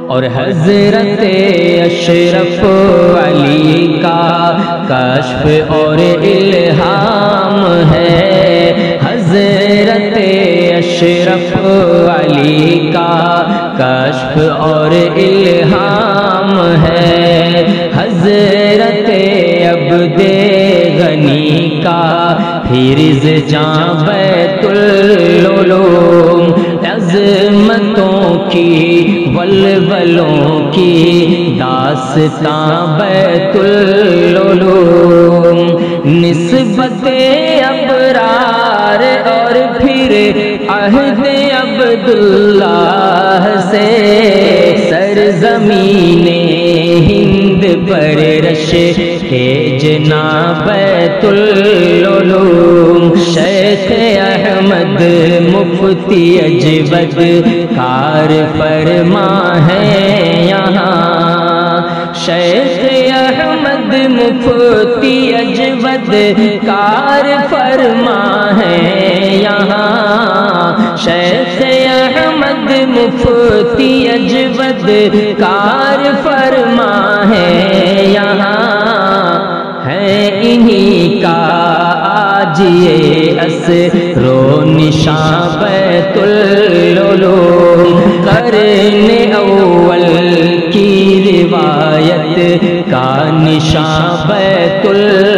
اور حضرت اشرف علی کا کشف اور الہام ہے، حضرت اشرف علی کا کشف اور الہام ہے، حضرت عبد غنی کا حرز جاں بیت العلوم، عظمتوں کی ولولوں کی داستاں بیت العلوم، نسبت ابرار اور پھر عہد عبداللہ سے، سرزمین ہند پر رش کے جناب بیت العلوم، شیخ احمد مفتی اجود کار فرما ہے یہاں، شیخ احمد مفتی اجود کار فرما ہے یہاں، شیخ احمد مفتی اجود کار فرما ہے یہاں، ہے انہی کا آج یہ اثر و نشاں بیت العلوم، قرن اول کی روایت کا نشاں بیت العلوم،